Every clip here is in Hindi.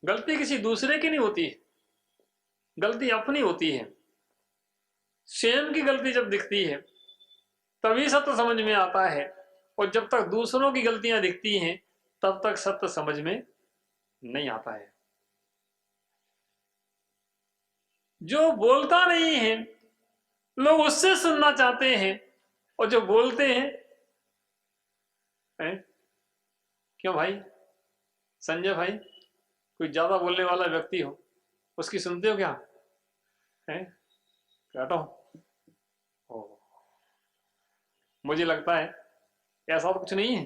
गलती किसी दूसरे की नहीं होती है, गलती अपनी होती है। स्वयं की गलती जब दिखती है तभी सत्य समझ में आता है, और जब तक दूसरों की गलतियां दिखती हैं तब तक सत्य समझ में नहीं आता है। जो बोलता नहीं है लोग उससे सुनना चाहते हैं, और जो बोलते हैं क्यों भाई संजय भाई, कोई ज्यादा बोलने वाला व्यक्ति हो उसकी सुनते हो क्या है? काटो। ओ, मुझे लगता है ऐसा तो कुछ नहीं है।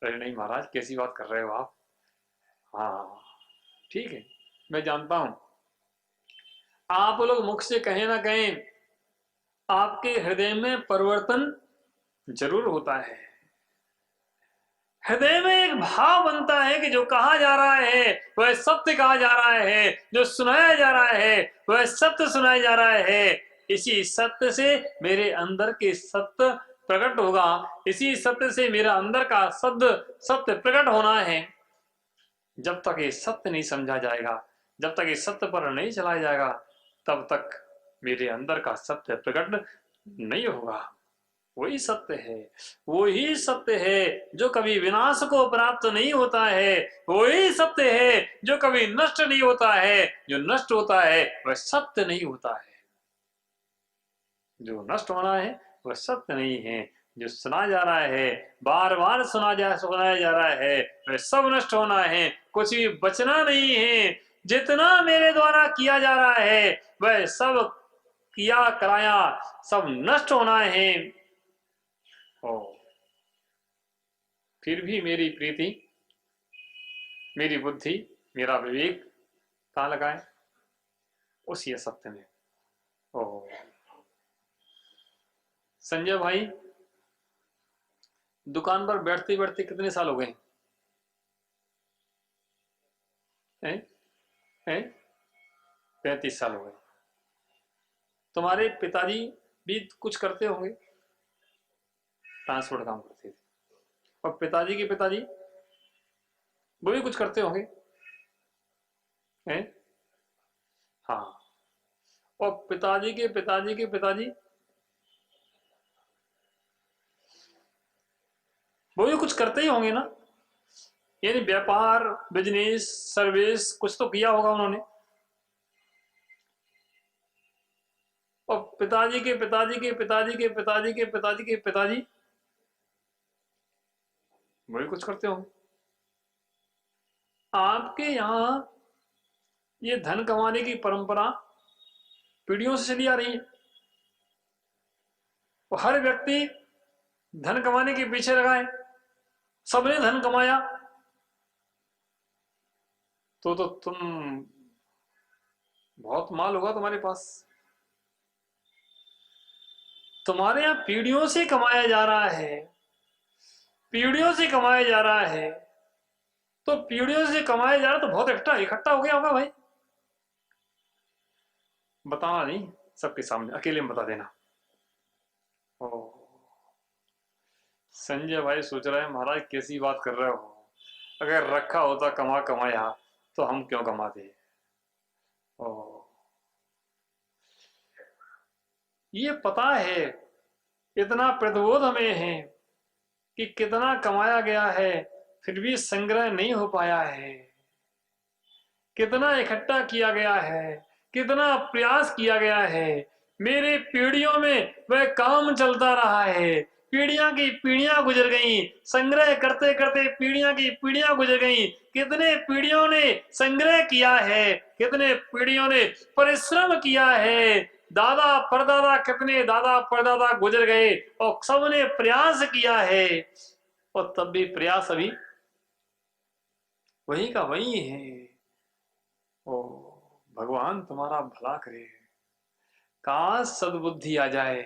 अरे नहीं महाराज, कैसी बात कर रहे हो आप? हाँ ठीक है, मैं जानता हूं आप लोग मुख से कहें ना कहें, आपके हृदय में परिवर्तन जरूर होता है। हृदय में एक भाव बनता है कि जो कहा जा रहा है वह सत्य कहा जा रहा है, जो सुनाया जा रहा है वह सत्य सुनाया जा रहा है। इसी सत्य से मेरे अंदर के सत्य प्रकट होगा, इसी सत्य से मेरा अंदर का सत्य प्रकट होना है। जब तक ये सत्य नहीं समझा जाएगा, जब तक ये सत्य पर नहीं चलाया जाएगा, तब तक मेरे अंदर का सत्य प्रकट नहीं होगा। वही सत्य है, वही सत्य है जो कभी विनाश को प्राप्त नहीं होता है, वही सत्य है जो कभी नष्ट नहीं होता है। जो नष्ट होता है वह सत्य नहीं होता है, जो नष्ट होना है वह सत्य नहीं है। जो सुना जा रहा है, बार बार सुनाया जा रहा है, वह सब नष्ट होना है, कुछ भी बचना नहीं है। जितना मेरे द्वारा किया जा रहा है वह सब किया कराया सब नष्ट होना है। ओ, फिर भी मेरी प्रीति, मेरी बुद्धि, मेरा विवेक कहाँ लगाए? उसी असत्य में। ओ संजय भाई, दुकान पर बैठते बैठते कितने साल हो गए हैं? 35 साल हो गए। तुम्हारे पिताजी भी कुछ करते होंगे, ट्रांसपोर्ट काम करते थे, और पिताजी के पिताजी वो भी कुछ करते होंगे हैं? हाँ, और पिताजी के पिताजी के पिताजी वो भी कुछ करते ही होंगे ना, यानी व्यापार, बिजनेस, सर्विस कुछ तो किया होगा उन्होंने। और पिताजी के पिताजी के पिताजी के पिताजी के पिताजी के पिताजी वो भी कुछ करते होंगे। आपके यहाँ ये धन कमाने की परंपरा पीढ़ियों से चली आ रही है, और हर व्यक्ति धन कमाने के पीछे लगा है। सबने धन कमाया तो तुम बहुत माल होगा तुम्हारे पास। तुम्हारे यहाँ पीढ़ियों से कमाया जा रहा है, पीढ़ियों से कमाया जा रहा है, तो पीढ़ियों से कमाया जा रहा तो बहुत इकट्ठा हो गया होगा भाई। बताना नहीं सबके सामने, अकेले में बता देना। ओ संजय भाई सोच रहा है महाराज कैसी बात कर रहे हो, अगर रखा होता कमाया तो हम क्यों कमाते। ओ ये पता है, इतना प्रतिबोध हमें है कि कितना कमाया गया है फिर भी संग्रह नहीं हो पाया है, कितना इकट्ठा किया गया है, कितना प्रयास किया गया है। मेरे पीढ़ियों में वह काम चलता रहा है, पीढ़ियां की पीढ़ियां गुजर गई, संग्रह करते करते पीढ़ियां की पीढ़ियां गुजर गई। कितने पीढ़ियों ने संग्रह किया है, कितने पीढ़ियों ने परिश्रम किया है। दादा परदादा, कितने दादा परदादा गुजर गए और सबने प्रयास किया है, और तब भी प्रयास अभी वही का वही है। ओ भगवान तुम्हारा भला करे, काश सद्बुद्धि आ जाए,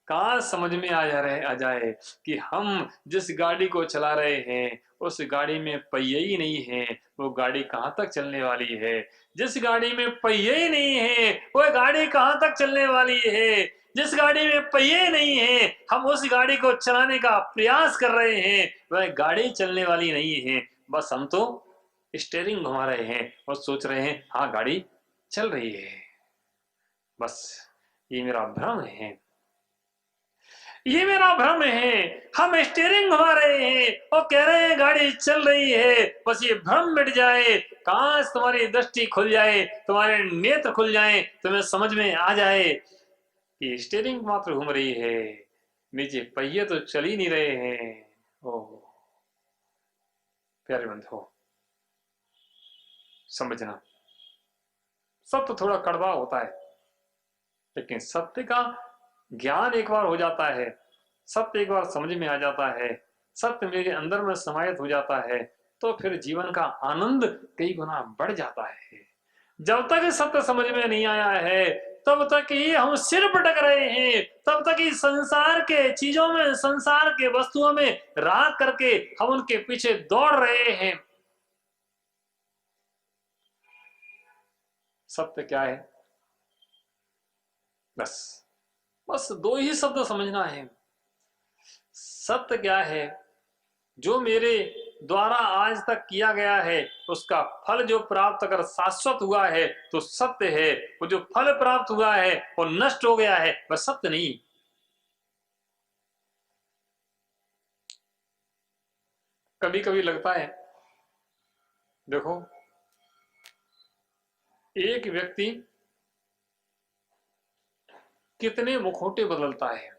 काश समझ में आ जाए कि हम जिस गाड़ी को चला रहे हैं उस गाड़ी में पहिए ही नहीं है, वो गाड़ी कहाँ तक चलने वाली है। जिस गाड़ी में पहिए ही नहीं है वह गाड़ी कहाँ तक चलने वाली है। जिस गाड़ी में पहिए नहीं है हम उस गाड़ी को चलाने का प्रयास कर रहे हैं, वह गाड़ी चलने वाली नहीं है। बस हम तो स्टीयरिंग घुमा रहे हैं और सोच रहे हैं हाँ गाड़ी चल रही है, बस ये मेरा भ्रम है, ये मेरा भ्रम है। हम स्टीयरिंग घुमा रहे हैं और कह रहे हैं गाड़ी चल रही है, बस ये भ्रम मिट जाए, काश तुम्हारी दृष्टि खुल जाए, तुम्हारे नेत्र खुल जाए, तुम्हें समझ में आ जाए कि स्टीयरिंग मात्र घूम रही है, नीचे पहिए तो चल ही नहीं रहे हैं। ओह प्यारे बंधुओं, समझना सत्य थोड़ा कड़वा होता है, लेकिन सत्य का ज्ञान एक बार हो जाता है, सत्य एक बार समझ में आ जाता है, सत्य मेरे अंदर में समाहित हो जाता है, तो फिर जीवन का आनंद कई गुना बढ़ जाता है। जब तक सत्य समझ में नहीं आया है तब तक ही हम सिर पटक रहे हैं, तब तक ही संसार के चीजों में, संसार के वस्तुओं में राग करके हम उनके पीछे दौड़ रहे हैं। सत्य क्या है? बस बस दो ही शब्द समझना है। सत्य क्या है? जो मेरे द्वारा आज तक किया गया है उसका फल जो प्राप्त अगर शाश्वत हुआ है तो सत्य है, वो जो फल प्राप्त हुआ है वो नष्ट हो गया है, वह सत्य नहीं। कभी कभी लगता है, देखो एक व्यक्ति कितने मुखौटे बदलता है,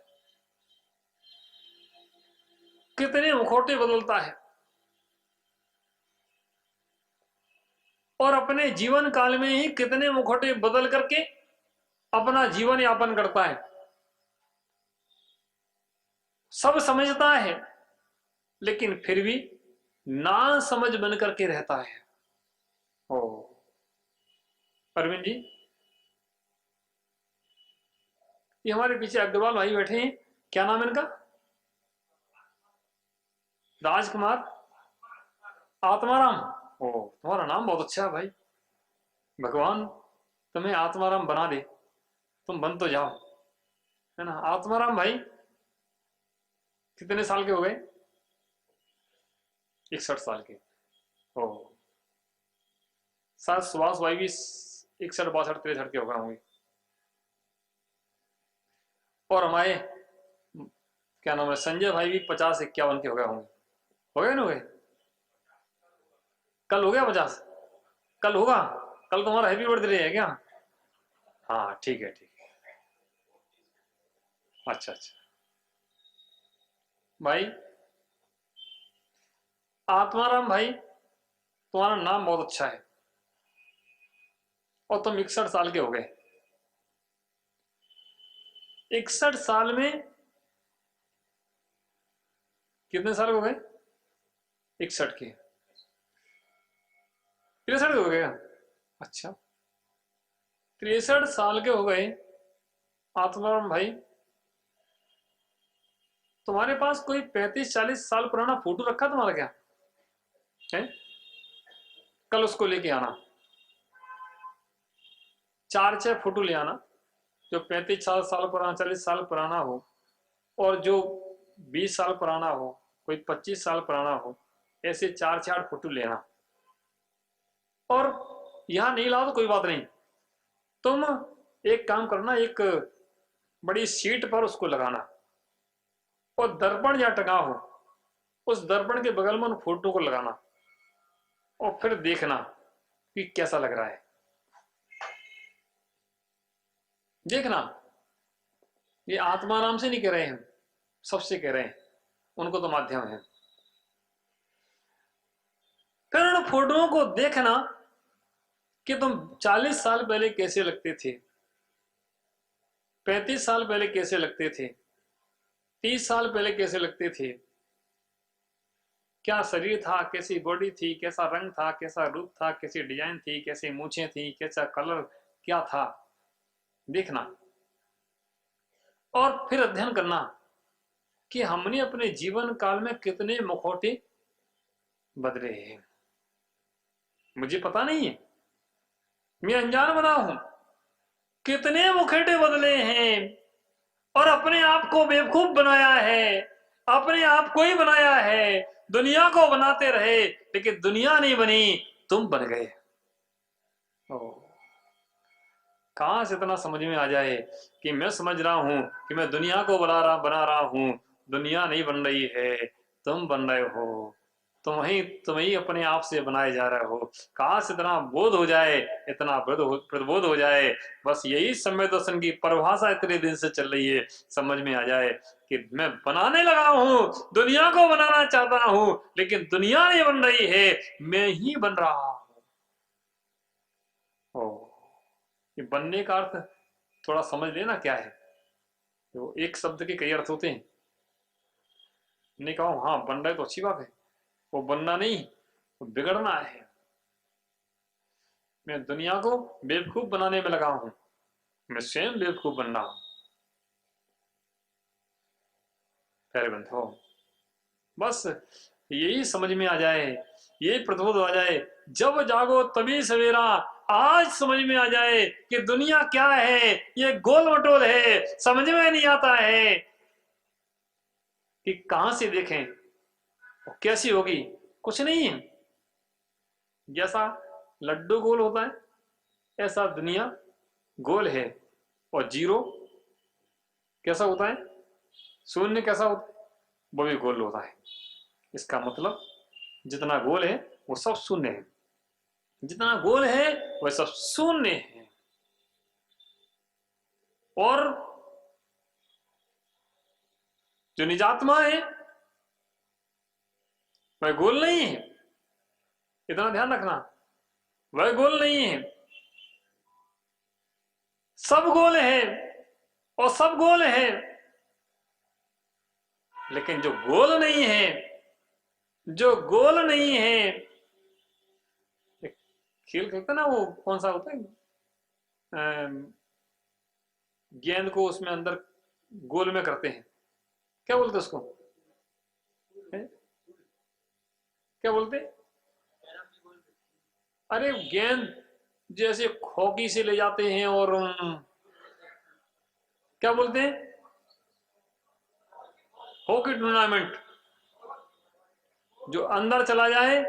कितने मुखौटे बदलता है, और अपने जीवन काल में ही कितने मुखौटे बदल करके अपना जीवन यापन करता है। सब समझता है लेकिन फिर भी ना समझ बन करके रहता है। ओ अरविंद जी, ये हमारे पीछे अग्रवाल भाई बैठे हैं, क्या नाम है इनका? राजकुमार आत्माराम। ओ तुम्हारा नाम बहुत अच्छा है भाई, भगवान तुम्हें आत्माराम बना दे, तुम बन तो जाओ, है ना। आत्माराम भाई कितने साल के हो गए? 61 साल के। ओ शायद सुभाष भाई भी 61 62 63 के हो गए होंगे। और हमारे क्या नाम है संजय भाई भी 50 51 के हो गए होंगे। हो गए ना? हो गए? कल हो गया 50? कल होगा? कल तुम्हारा हैप्पी बर्थडे है क्या? हाँ ठीक है, ठीक है। अच्छा अच्छा भाई, आत्माराम भाई तुम्हारा नाम बहुत अच्छा है और तुम 61 साल के हो गए। 61 साल में कितने साल हो गए? 61 के 63 हो गए। अच्छा 63 साल के हो गए आत्माराम भाई, तुम्हारे पास कोई 35 40 साल पुराना फोटो रखा तुम्हारा क्या है? कल उसको लेके आना, 4 6 फोटो ले आना जो 35 साल पुराना, 40 साल पुराना हो, और जो 20 साल पुराना हो, कोई 25 साल पुराना हो, ऐसे 4 4 फोटो लेना। और यहां नहीं लाओ तो कोई बात नहीं, तुम एक काम करना, एक बड़ी सीट पर उसको लगाना और दर्पण या टंगा हो उस दर्पण के बगल में उन फोटो को लगाना और फिर देखना कि कैसा लग रहा है। देखना, ये आत्माराम से नहीं कह रहे हैं, सबसे कह रहे हैं, उनको तो माध्यम है। फिर उन फोटोओं को देखना कि तुम 40 साल पहले कैसे लगते थे, 35 साल पहले कैसे लगते थे, 30 साल पहले कैसे लगते थे, क्या शरीर था, कैसी बॉडी थी, कैसा रंग था, कैसा रूप था, कैसी डिजाइन थी, कैसी मूछें थी, कैसा कलर क्या था, देखना। और फिर अध्ययन करना कि हमने अपने जीवन काल में कितने मुखौटे बदले हैं। मुझे पता नहीं है, मैं अनजान बना हूं, कितने मुखौटे बदले हैं और अपने आप को बेवकूफ बनाया है, अपने आप को ही बनाया है। दुनिया को बनाते रहे लेकिन दुनिया नहीं बनी, तुम बन गए। कहां से इतना समझ में आ जाए कि मैं समझ रहा हूं कि मैं दुनिया को बना रहा हूं, दुनिया नहीं बन रही है, तुम बन रहे हो, तुम ही अपने आप से बनाए जा रहे हो। कहां से इतना बोध हो जाए, इतना प्रबोध हो जाए, बस यही समय दर्शन की परिभाषा इतने दिन से चल रही है, समझ में आ जाए कि मैं बनाने लगा हूं, दुनिया को बनाना चाहता हूं, लेकिन दुनिया नहीं बन रही है, मैं ही बन रहा हूं। ये बनने का अर्थ थोड़ा समझ लेना क्या है। तो एक शब्द के कई अर्थ होते हैं। नहीं कहा हाँ बन रहा है तो अच्छी बात है, वो बनना नहीं, वो बिगड़ना है। मैं दुनिया को बेवकूफ बनाने में लगा हूं, मैं स्वयं बेवकूफ बन रहा हूं। प्यारे बंधुओं, बस यही समझ में आ जाए, यही प्रतिबोध आ जाए, जब जागो तभी सवेरा। आज समझ में आ जाए कि दुनिया क्या है, ये गोल मटोल है, समझ में नहीं आता है कि कहां से देखें और कैसी होगी। कुछ नहीं है, जैसा लड्डू गोल होता है ऐसा दुनिया गोल है। और जीरो कैसा होता है, शून्य कैसा होता है, वो भी गोल होता है। इसका मतलब जितना गोल है वो सब शून्य है, जितना गोल है वह सब शून्य है। और जो निजात्मा है वह गोल नहीं है, इतना ध्यान रखना, वह गोल नहीं है। सब गोल है और सब गोल है, लेकिन जो गोल नहीं है, जो गोल नहीं है, खेल खेलते ना, वो कौन सा होता है, गेंद को उसमें अंदर गोल में करते हैं, क्या बोलते उसको, है? क्या बोलते? अरे गेंद जैसे हॉकी से ले जाते हैं और क्या बोलते हैं, हॉकी टूर्नामेंट, जो अंदर चला जाए,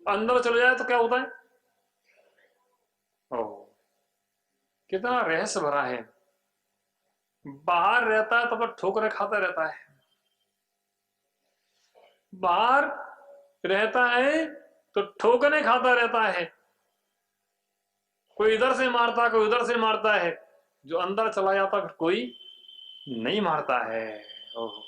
अंदर चला जाए तो क्या होता है। ओ, कितना रहस्य भरा है। बाहर रहता है तो ठोकरें खाता रहता है, बाहर रहता है तो ठोकरें खाता रहता है, कोई इधर से मारता है, कोई उधर से मारता है। जो अंदर चला जाता फिर कोई नहीं मारता है। ओह,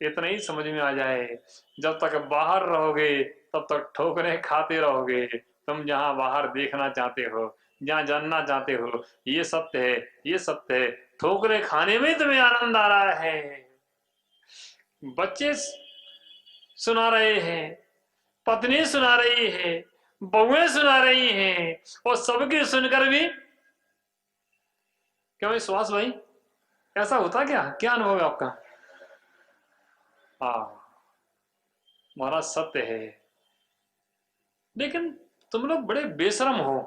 इतना ही समझ में आ जाए, जब तक बाहर रहोगे तब तक ठोकरें खाते रहोगे। तुम जहां बाहर देखना चाहते हो, जहां जानना चाहते हो, ये सत्य है, ये सत्य है, ठोकरें खाने में तुम्हें आनंद आ रहा है। बच्चे सुना रहे हैं, पत्नी सुना रही है, बहुएं सुना रही हैं, और सबकी सुनकर भी क्या विश्वास भाई, ऐसा होता क्या, क्या अनुभव है आपका? हाँ महाराज सत्य है, लेकिन तुम लोग बड़े बेशरम हो।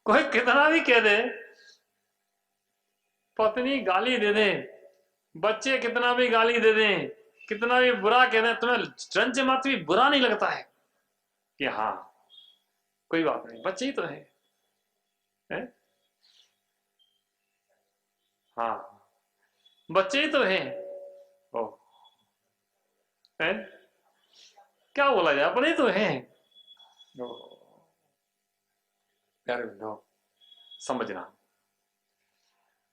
कोई कितना भी कह दे, पत्नी गाली दे दे, बच्चे कितना भी गाली दे दें, कितना भी बुरा कह दें, तुम्हें रंच मात्र भी बुरा नहीं लगता है कि हाँ कोई बात नहीं, बच्चे ही तो है? हाँ बच्चे ही तो हैं। ओ, है? क्या बोला जाए, अपने ही तो हैं। ओ, प्यारे बंधुओं, समझना,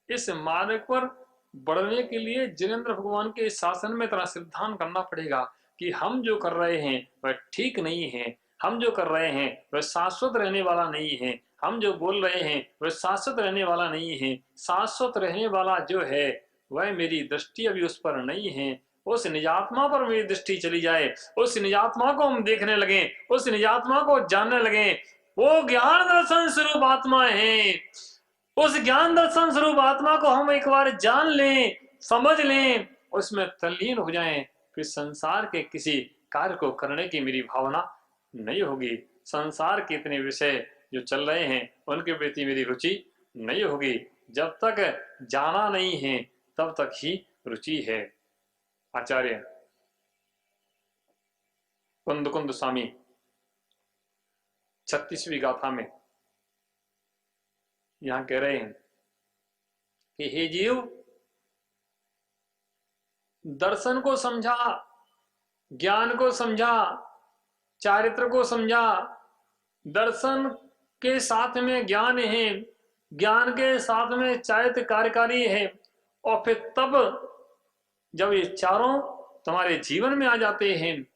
इस मार्ग पर बढ़ने के लिए जिनेन्द्र भगवान के इस शासन में इतना सिद्धांत करना पड़ेगा कि हम जो कर रहे हैं वह ठीक नहीं है, हम जो कर रहे हैं वह शाश्वत रहने वाला नहीं है, हम जो बोल रहे हैं वह शाश्वत रहने वाला नहीं है। शाश्वत रहने वाला जो है वह मेरी दृष्टि अभी उस पर नहीं है। उस निजात्मा पर मेरी दृष्टि चली जाए, उस निजात्मा को हम देखने लगे, उस निजात्मा को जानने लगे, वो ज्ञान दर्शन स्वरूप आत्मा है। उस ज्ञान दर्शन स्वरूप आत्मा को हम एक बार जान लें, समझ लें, उसमें तल्लीन हो जाएं, फिर संसार के किसी कार्य को करने की मेरी भावना नहीं होगी। संसार के इतने विषय जो चल रहे हैं उनके प्रति मेरी रुचि नहीं होगी। जब तक जाना नहीं है तब तक ही रुचि है। आचार्य कुंद स्वामी 36वीं गाथा में यहां कह रहे हैं कि हे जीव, दर्शन को समझा, ज्ञान को समझा, चारित्र को समझा। दर्शन के साथ में ज्ञान है, ज्ञान के साथ में चारित्र कार्यकारी है, और फिर तब जब ये चारों तुम्हारे जीवन में आ जाते हैं,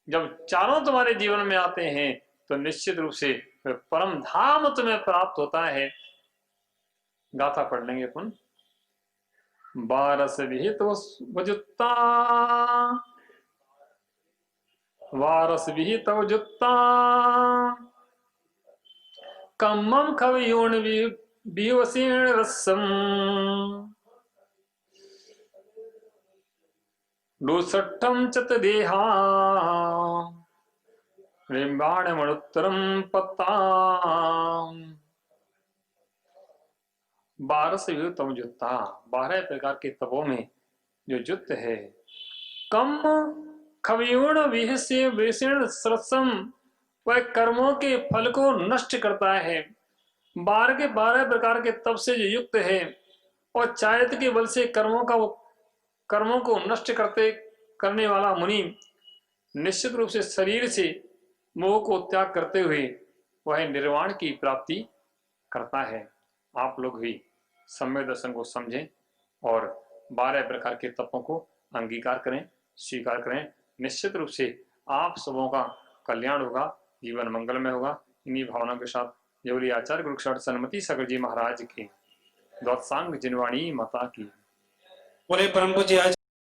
जब चारों तुम्हारे जीवन में आते हैं, तो निश्चित रूप से परम धाम तुम्हें प्राप्त होता है। गाथा पढ़ लेंगे अपन। वारस विहित वजुत्ता, वारस विहित वजुत्ता, कम्मम खवयूण विवसीर्ण रसम, लुसट्ठम चत देहा रिम्बाण मणुत्तरम पत्ता। 12 से युतम जुत्ता, 12 प्रकार के तपों में जो जुत्त है। कम खवियूण विहस्य विषण सरसम, वह कर्मों के फल को नष्ट करता है। 12 के 12 प्रकार के तप से जो युक्त है, और चारित्र के बल से कर्मों को नष्ट करने वाला मुनि निश्चित रूप से शरीर से मोह को त्याग करते हुए वह निर्वाण की प्राप्ति करता है। आप लोग भी सम्यक दर्शन को समझें और 12 प्रकार के तपों को अंगीकार करें, स्वीकार करें। निश्चित रूप से आप सबों का कल्याण होगा, जीवन मंगलमय होगा। इन्हीं भावनाओं के साथ जौली आचार्य गुरुक्षाट सन्मति सागर जी महाराज की द्वादशांग जिनवाणी माता की। बोले परम पूज्य